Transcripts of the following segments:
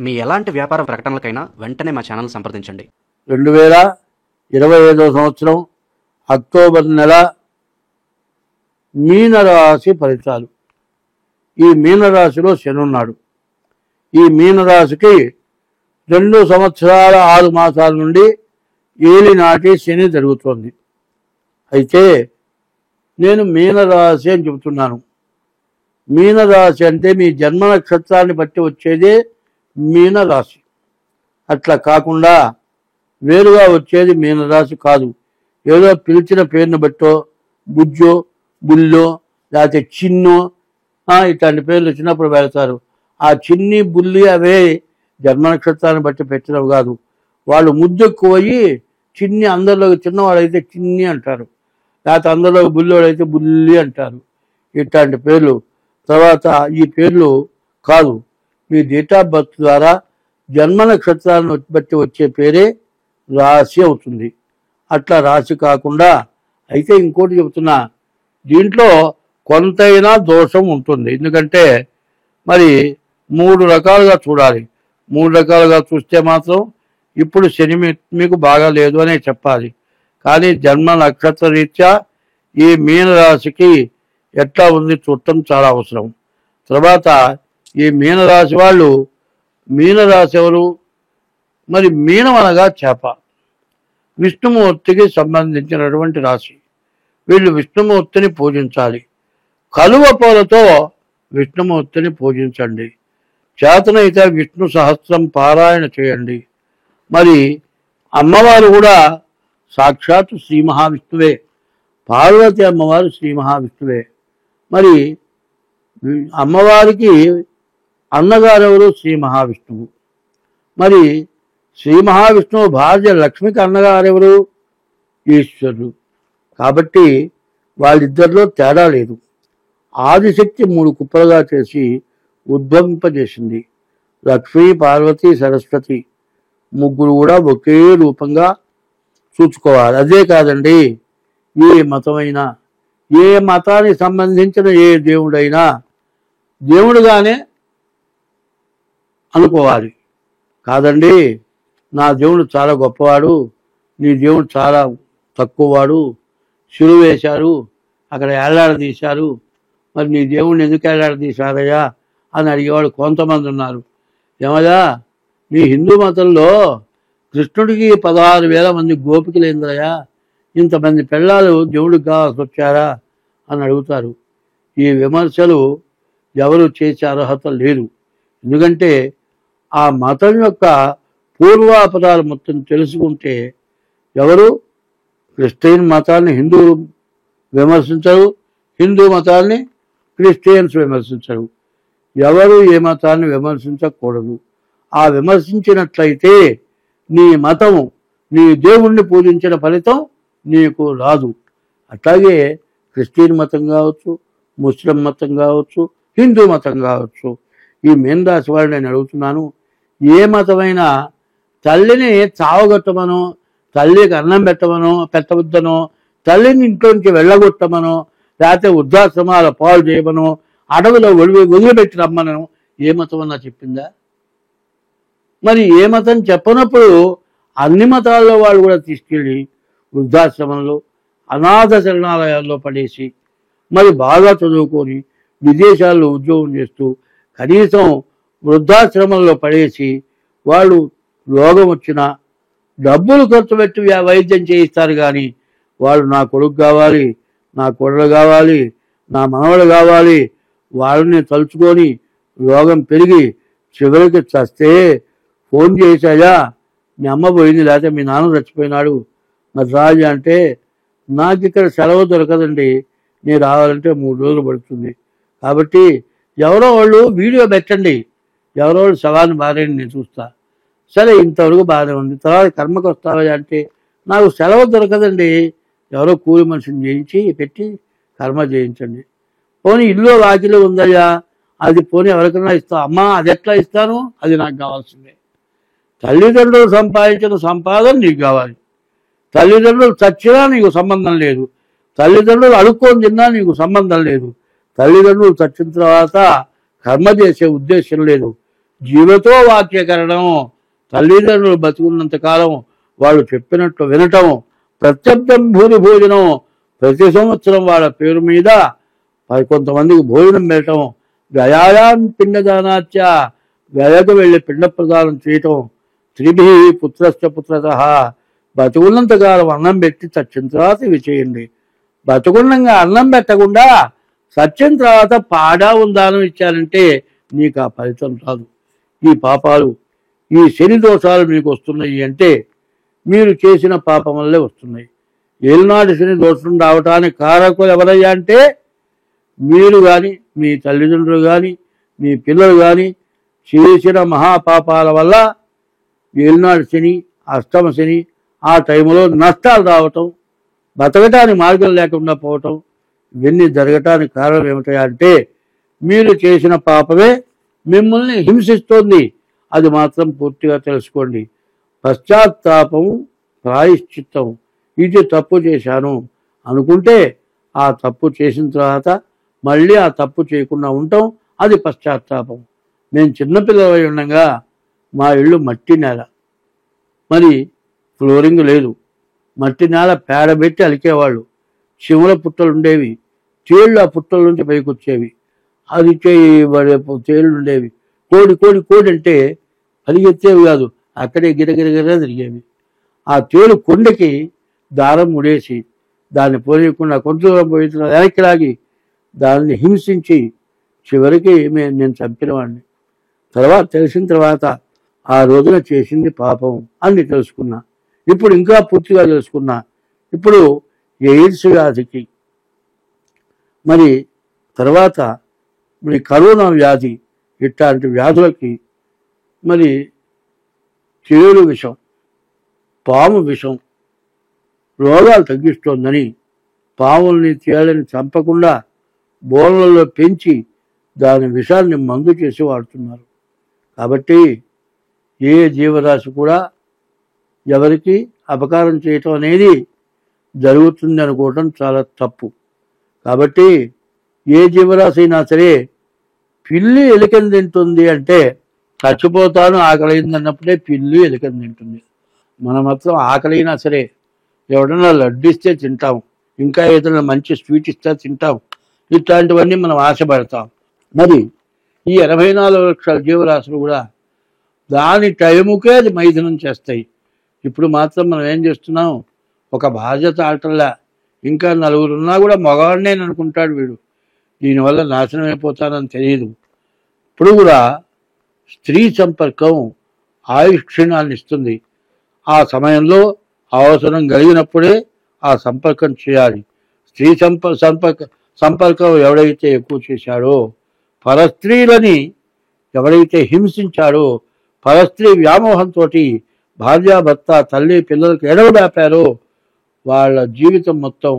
మీ ఎలాంటి వ్యాపార ప్రకటనలకైనా వెంటనే మా ఛానల్ సంప్రదించండి. 2025 సంవత్సరం అక్టోబర్ నెల మీనరాశి ఫలితాలు. ఈ మీనరాశిలో శని ఉన్నాడు. ఈ మీనరాశికి 2 సంవత్సరాల 6 మాసాల నుండి ఏలినాటి శని జరుగుతోంది. అయితే నేను మీనరాశి అని చెబుతున్నాను. మీనరాశి అంటే మీ జన్మ నక్షత్రాన్ని బట్టి వచ్చేదే మీనరాశి. అట్లా కాకుండా వేరుగా వచ్చేది మీనరాశి కాదు. ఏదో పిలిచిన పేరుని బట్టో బుజ్జో బుల్లో లేకపోతే చిన్నో ఇట్లాంటి పేర్లు వచ్చినప్పుడు పెడతారు. ఆ చిన్ని బుల్లి అవే జన్మ నక్షత్రాన్ని బట్టి పెట్టినవి కాదు. వాళ్ళు ముద్దెక్కువయ్యి చిన్ని, అందరిలో చిన్నవాడైతే చిన్ని అంటారు, లేకపోతే అందరిలో బుల్లోడైతే బుల్లి అంటారు. ఇట్లాంటి పేర్లు. తర్వాత ఈ పేర్లు కాదు, మీ డేట్ ఆఫ్ బర్త్ ద్వారా జన్మ నక్షత్రాలను బట్టి వచ్చే పేరే రాశి అవుతుంది. అట్లా రాశి కాకుండా అయితే ఇంకోటి చెబుతున్నా, దీంట్లో కొంతైనా దోషం ఉంటుంది. ఎందుకంటే మరి 3 రకాలుగా చూడాలి. 3 రకాలుగా చూస్తే మాత్రం ఇప్పుడు శని మీకు బాగా లేదు అనే చెప్పాలి. కానీ జన్మ నక్షత్ర రీత్యా ఈ మీనరాశికి ఎట్లా ఉంది చూడటం చాలా అవసరం. తర్వాత ఈ మీనరాశి వాళ్ళు, మీనరాశి ఎవరు? మరి మీనం అనగా చేప, విష్ణుమూర్తికి సంబంధించినటువంటి రాశి. వీళ్ళు విష్ణుమూర్తిని పూజించాలి. కలువ పూలతో విష్ణుమూర్తిని పూజించండి. చేతనైతే విష్ణు సహస్రం పారాయణ చేయండి. మరి అమ్మవారు కూడా సాక్షాత్ శ్రీ మహావిష్ణువే. పార్వతి అమ్మవారు శ్రీ మహావిష్ణువే. మరి అమ్మవారికి అన్నగారెవరు? శ్రీ మహావిష్ణువు. మరి శ్రీ మహావిష్ణువు భార్య లక్ష్మికి అన్నగారెవరు? ఈశ్వరుడు. కాబట్టి వాళ్ళిద్దరిలో తేడా లేదు. ఆదిశక్తి 3 కుప్పలుగా చేసి ఉద్భవింపజేసింది. లక్ష్మీ, పార్వతి, సరస్వతి ముగ్గురు కూడా ఒకే రూపంగా చూసుకోవాలి. అదే కాదండి, ఏ మతమైనా, ఏ మతానికి సంబంధించిన ఏ దేవుడైనా దేవుడుగానే అనుకోవాలి. కాదండి, నా దేవుడు చాలా గొప్పవాడు, నీ దేవుడు చాలా తక్కువవాడు, శిలువ వేశారు, అక్కడ ఏలాడదీశారు, మరి నీ దేవుడిని ఎందుకు ఏలాడదీశారయ్యా అని అడిగేవాడు కొంతమంది ఉన్నారు. ఏమయ్యా, మీ హిందూ మతంలో కృష్ణుడికి 16,000 మంది గోపికలు ఏందయ్యా, ఇంతమంది పిల్లలు దేవుడికి కావాల్సి వచ్చారా అని అడుగుతారు. ఈ విమర్శలు ఎవరు చేసే అర్హత లేదు. ఎందుకంటే ఆ మతం యొక్క పూర్వాపరాలు మొత్తం తెలుసుకుంటే ఎవరు క్రిస్టియన్ మతాన్ని హిందువులు విమర్శించరు, హిందూ మతాన్ని క్రిస్టియన్స్ విమర్శించరు. ఎవరు ఏ మతాన్ని విమర్శించకూడదు. ఆ విమర్శించినట్లయితే నీ మతము, నీ దేవుణ్ణి పూజించిన ఫలితం నీకు రాదు. అట్లాగే క్రిస్టియన్ మతం కావచ్చు, ముస్లిం మతం కావచ్చు, హిందూ మతం కావచ్చు. ఈ మీనరాశి వాళ్ళు నేను అడుగుతున్నాను, ఏ మతమైనా తల్లిని చావగొట్టమనో, తల్లికి అన్నం పెట్టవద్దనో, తల్లిని ఇంట్లోంచి వెళ్ళగొట్టమనో, లేకపోతే వృద్ధాశ్రమాల పాలు చేయమనో, అడవిలో వదిలిపెట్టి రమ్మనో ఏ మతం అన్నా చెప్పిందా? మరి ఏ మతం చెప్పనప్పుడు అన్ని మతాల్లో వాళ్ళు కూడా తీసుకెళ్ళి వృద్ధాశ్రమంలో, అనాథ శరణాలయాల్లో పడేసి, మరి బాగా చదువుకొని విదేశాల్లో ఉద్యోగం చేస్తూ కనీసం వృద్ధాశ్రమంలో పడేసి వాళ్ళు రోగం వచ్చినా డబ్బులు ఖర్చు పెట్టి వైద్యం చేయిస్తారు. కానీ వాళ్ళు నా కొడుకు కావాలి, నా కోడలు కావాలి, నా మనవడు కావాలి, వాళ్ళని తలుచుకొని రోగం పెరిగి చివరికి చస్తే ఫోన్ చేశాయా మీ అమ్మ పోయింది, లేకపోతే మీ నాన్న చచ్చిపోయినాడు, మరి రాజు అంటే నాకు ఇక్కడ సెలవు దొరకదండి, నేను రావాలంటే 3 రోజులు పడుతుంది. కాబట్టి ఎవరో వాళ్ళు వీడియో పెట్టండి, ఎవరో వాళ్ళు శవాన్ని బారేని నేను చూస్తా. సరే, ఇంతవరకు బాగానే ఉంది. తర్వాత కర్మకు వస్తావా అంటే నాకు సెలవు దొరకదండి, ఎవరో కూలి మనిషిని చేయించి పెట్టి కర్మ చేయించండి. పోనీ ఇల్లు వాకిలు ఉందయ్యా, అది పోనీ ఎవరికైనా ఇస్తా. అమ్మా, అది ఎట్లా ఇస్తాను, అది నాకు కావాల్సిందే. తల్లిదండ్రులు సంపాదించిన సంపాదన నీకు కావాలి. తల్లిదండ్రులు చచ్చినా నీకు సంబంధం లేదు, తల్లిదండ్రులు అడుక్కొని తిన్నా నీకు సంబంధం లేదు. తల్లిదండ్రులు చచ్చిన తర్వాత కర్మ చేసే ఉద్దేశం లేదు. జీవతో వాక్యకరణం, తల్లిదండ్రులు బతుకున్నంత కాలం వాళ్ళు చెప్పినట్టు వినటం, ప్రత్యర్థం భూరి భోజనం, ప్రతి సంవత్సరం వాళ్ళ పేరు మీద కొంతమందికి భోజనం పెట్టడం, వ్యయాయాం పిండదానాచ్య, వ్యయకు వెళ్ళి పిండ ప్రదానం చేయటం, త్రిభి పుత్రశ్చ పుత్రత, బతుకున్నంత కాలం అన్నం పెట్టి చచ్చిన తర్వాత ఇవి చేయండి. బతుకున్నంగా అన్నం పెట్టకుండా సత్యం తర్వాత పాడా దానం ఇచ్చారంటే నీకు ఆ ఫలితం రాదు. ఈ పాపాలు, ఈ శని దోషాలు మీకు వస్తున్నాయి అంటే మీరు చేసిన పాపం వల్లే వస్తున్నాయి. ఏలినాటి శని దోషం రావటానికి కారకులు ఎవరయ్యా అంటే మీరు కానీ, మీ తల్లిదండ్రులు కానీ, మీ పిల్లలు కానీ చేసిన మహాపాపాల వల్ల ఏలినాటి శని, అష్టమ శని, ఆ టైంలో నష్టాలు రావటం, బతకటానికి మార్గం లేకుండా పోవటం, ఇవన్నీ జరగటానికి కారణం ఏమిటా అంటే మీరు చేసిన పాపమే మిమ్మల్ని హింసిస్తోంది. అది మాత్రం పూర్తిగా తెలుసుకోండి. పశ్చాత్తాపం, ప్రాయశ్చిత్తం. ఇది తప్పు చేశాను అనుకుంటే ఆ తప్పు చేసిన తర్వాత మళ్ళీ ఆ తప్పు చేయకుండా ఉండటం, అది పశ్చాత్తాపం. నేను చిన్నపిల్లలై ఉండగా మా ఇల్లు మట్టి నేల, మరి ఫ్లోరింగ్ లేదు, మట్టి నేల పేడబెట్టి అలికేవాళ్ళు. శివుల పుట్టలు ఉండేవి, తేళ్ళు ఆ పుట్టల నుంచి పైకి వచ్చేవి, అది తేళ్ళు ఉండేవి. కోడి కోడి కోడి అంటే పరిగెత్తేవి కాదు, అక్కడే గిరగిరగిర తిరిగేవి. ఆ తేలు కొండకి దారం ముడేసి దాన్ని పోనీయకుండా కొంచెం పోయిన వెనక్కి లాగి దాన్ని హింసించి చివరికి నేను చంపినవాడిని. తర్వాత తెలిసిన తర్వాత ఆ రోజున చేసింది పాపం అని తెలుసుకున్నా. ఇప్పుడు ఇంకా పూర్తిగా తెలుసుకున్నా. ఇప్పుడు ఎయిడ్స్ వ్యాధికి, మరి తర్వాత మరి కరోనా వ్యాధి, ఇట్లాంటి వ్యాధులకి మరి తేలు విషం, పాము విషం రోగాలు తగ్గిస్తోందని పాముల్ని తేళ్ళని చంపకుండా బోన్లలో పెంచి దాని విషాన్ని మందు చేసి వాడుతున్నారు. కాబట్టి ఏ జీవరాశి కూడా ఎవరికి అపకారం చేయటం అనేది జరుగుతుంది అనుకోవటం చాలా తప్పు. కాబట్టి ఏ జీవరాశి అయినా సరే పిల్లి ఎలుకని తింటుంది అంటే చచ్చిపోతాను ఆకలింది అన్నప్పుడే పిల్లి ఎలుకని తింటుంది. మన మాత్రం ఆకలైనా సరే ఎవడన్నా లడ్డు ఇస్తే తింటాం, ఇంకా ఏదైనా మంచి స్వీట్ ఇస్తే తింటాం, ఇట్లాంటివన్నీ మనం ఆశపడతాం. మరి ఈ 84 లక్షల జీవరాశులు కూడా దాని టైముకే అది మైథునం చేస్తాయి. ఇప్పుడు మాత్రం మనం ఏం చేస్తున్నాం, ఒక బాధ్యత ఆటల్లా ఇంకా నలుగురున్నా కూడా మగవాడినే అనుకుంటాడు వీడు, దీనివల్ల నాశనం అయిపోతానని తెలియదు. ఇప్పుడు కూడా స్త్రీ సంపర్కం ఆయుష్ క్షీణాన్ని ఇస్తుంది. ఆ సమయంలో అవసరం కలిగినప్పుడే ఆ సంపర్కం చేయాలి. స్త్రీ సంపర్కం ఎవడైతే ఎక్కువ చేశాడో, పరస్త్రీలని ఎవరైతే హింసించాడో, పరస్త్రీ వ్యామోహంతో భార్యాభర్త తల్లి పిల్లలకు ఎడవడాపారో వాళ్ళ జీవితం మొత్తం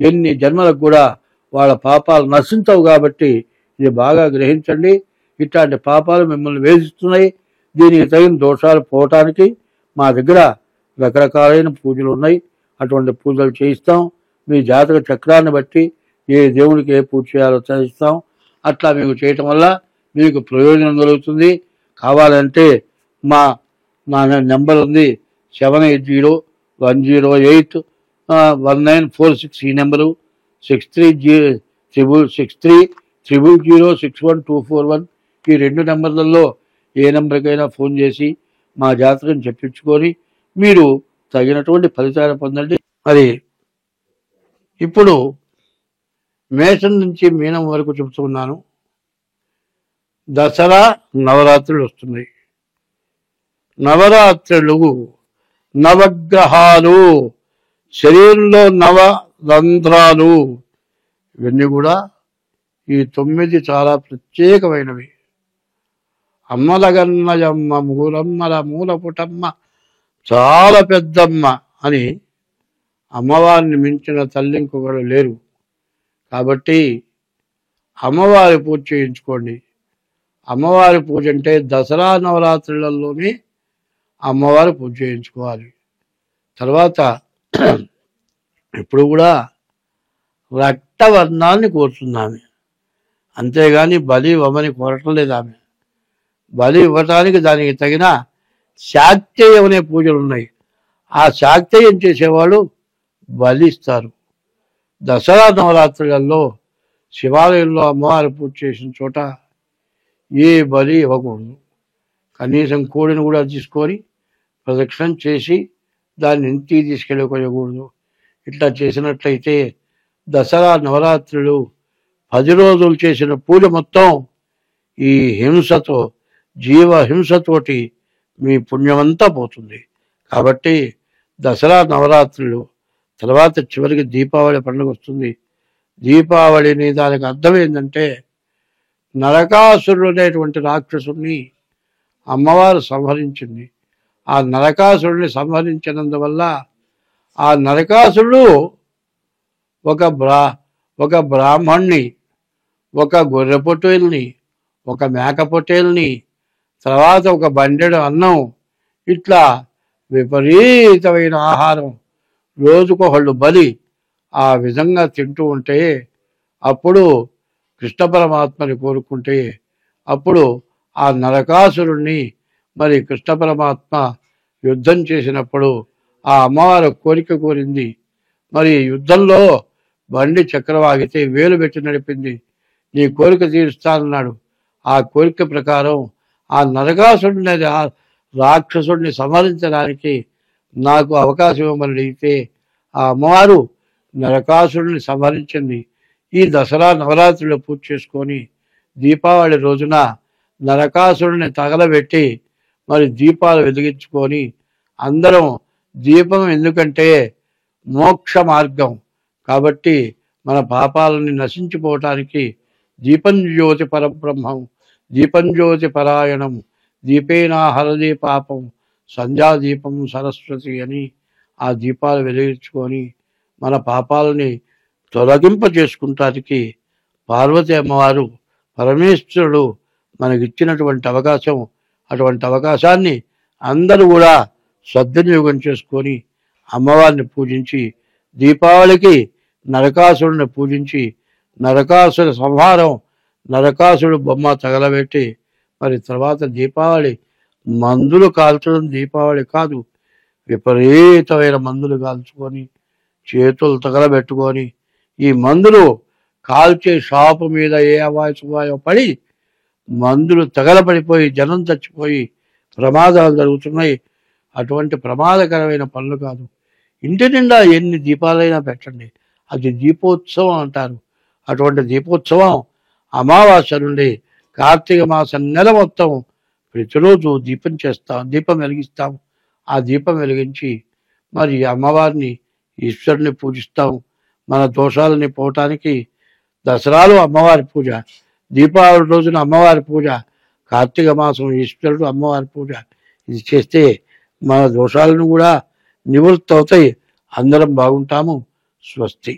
ఎన్ని జన్మలకు కూడా వాళ్ళ పాపాలు నశించవు. కాబట్టి ఇది బాగా గ్రహించండి. ఇట్లాంటి పాపాలు మిమ్మల్ని వేధిస్తున్నాయి. దీనికి తగిన దోషాలు పోవటానికి మా దగ్గర రకరకాలైన పూజలు ఉన్నాయి. అటువంటి పూజలు చేయిస్తాం. మీ జాతక చక్రాన్ని బట్టి ఏ దేవుడికి ఏ పూజ చేయాలో చేయిస్తాం. అట్లా మీకు చేయటం వల్ల మీకు ప్రయోజనం కలుగుతుంది. కావాలంటే మా నెంబర్ ఉంది 7801081946. ఈ నెంబరు 63006061 ఈ 2 నెంబర్లలో ఏ నెంబర్కైనా ఫోన్ చేసి మా జాతకం చెప్పించుకొని మీరు తగినటువంటి ఫలితాలు పొందండి. మరి ఇప్పుడు మేషం నుంచి మీనం వరకు చెబుతున్నాను. దసరా నవరాత్రులు వస్తున్నాయి. నవరాత్రులు నవగ్రహాలు, శరీరంలో నవరంధ్రాలు, ఇవన్నీ కూడా ఈ 9 చాలా ప్రత్యేకమైనవి. అమ్మలగన్నయమ్మ మూలమ్మల మూలపుటమ్మ చాలా పెద్దమ్మ అని అమ్మవారిని మించిన తల్లి ఇంకొకరు లేరు. కాబట్టి అమ్మవారి పూజ చేయించుకోండి. అమ్మవారి పూజ అంటే దసరా నవరాత్రులలోనే అమ్మవారి పూజ చేయించుకోవాలి. తర్వాత ఇప్పుడు కూడా రక్తవర్ణాన్ని కోరుతుంది ఆమె, అంతేగాని బలి వమని కోరటం లేదు ఆమె. బలి ఇవ్వటానికి దానికి తగిన శాక్తేయం అనే పూజలు ఉన్నాయి. ఆ శాక్తేయం చేసేవాళ్ళు బలిస్తారు. దసరా నవరాత్రులలో శివాలయంలో అమ్మవారి పూజ చేసిన చోట ఏ బలి ఇవ్వకూడదు. కనీసం కోడిని కూడా తీసుకొని ప్రదక్షిణం చేసి దాన్ని ఇంటికి తీసుకెళ్ళకూడదు. ఇట్లా చేసినట్లయితే దసరా నవరాత్రులు 10 రోజులు చేసిన పూజ మొత్తం ఈ హింసతో, జీవ హింసతోటి మీ పుణ్యమంతా పోతుంది. కాబట్టి దసరా నవరాత్రులు తర్వాత చివరికి దీపావళి పండుగ వస్తుంది. దీపావళిని దానికి అర్థం ఏంటంటే నరకాసురుడు అనేటువంటి రాక్షసుని అమ్మవారు సంహరించింది. ఆ నరకాసురుడిని సంహరించినందువల్ల ఆ నరకాసురుడు ఒక బ్రాహ్మణ్ణి, ఒక గొర్రె పొట్టేల్ని, ఒక మేక పొట్టేల్ని, తర్వాత ఒక బండెడు అన్నం, ఇట్లా విపరీతమైన ఆహారం రోజుకొకళ్ళు బలి ఆ విధంగా తింటూ ఉంటే అప్పుడు కృష్ణ పరమాత్మని కోరుకుంటే అప్పుడు ఆ నరకాసురుణ్ణి మరి కృష్ణ పరమాత్మ యుద్ధం చేసినప్పుడు ఆ అమ్మవారు కోరిక కోరింది. మరి యుద్ధంలో బండి చక్రవాగితే వేలు పెట్టి నడిపింది. నీ కోరిక తీరుస్తానన్నాడు. ఆ కోరిక ప్రకారం ఆ నరకాసురుడిని రాక్షసుడిని సంహరించడానికి నాకు అవకాశం ఇవ్వమని అడిగితే ఆ అమ్మవారు నరకాసురుడిని సంహరించింది. ఈ దసరా నవరాత్రులు పూజ చేసుకొని దీపావళి రోజున నరకాసురుడిని తగలబెట్టి మరి దీపాలు వెలిగించుకొని అందరం దీపం ఎందుకంటే మోక్ష మార్గం కాబట్టి మన పాపాలని నశించిపోవటానికి దీపం జ్యోతి పరబ్రహ్మం, దీపం జ్యోతి పరాయణం, దీపేనా హరది పాపం, సంధ్యాదీపం సరస్వతి అని ఆ దీపాలు వెలిగించుకొని మన పాపాలని తొలగింప చేసుకుంటానికి పార్వతి అమ్మవారు పరమేశ్వరుడు మనకిచ్చినటువంటి అవకాశం. అటువంటి అవకాశాన్ని అందరూ కూడా సద్వినియోగం చేసుకొని అమ్మవారిని పూజించి దీపావళికి నరకాసురుడిని పూజించి నరకాసుర సంహారం, నరకాసురుడు బొమ్మ తగలబెట్టి మరి తర్వాత దీపావళి మందులు కాల్చడం దీపావళి కాదు, విపరీతమైన మందులు కాల్చుకొని చేతులు తగలబెట్టుకొని ఈ మందులు కాల్చే షాపు మీద ఏ అవాయో పడి మందులు తగలబడిపోయి జనం చచ్చిపోయి ప్రమాదాలు జరుగుతున్నాయి. అటువంటి ప్రమాదకరమైన పనులు కాదు. ఇంటి నిండా ఎన్ని దీపాలైనా పెట్టండి, అది దీపోత్సవం అంటారు. అటువంటి దీపోత్సవం అమావాస్య నుండి కార్తీక మాసం నెల మొత్తం ప్రతిరోజు దీపం వెలిగిస్తాం. ఆ దీపం వెలిగించి మరి అమ్మవారిని ఈశ్వరుని పూజిస్తాం. మన దోషాలని పోవటానికి దసరాలో అమ్మవారి పూజ, దీపావళి రోజున అమ్మవారి పూజ, కార్తీక మాసం ఈశ్వరుడు అమ్మవారి పూజ, ఇది చేస్తే మన దోషాలను కూడా నివృత్తి అవుతాయి. అందరం బాగుంటాము. స్వస్తి.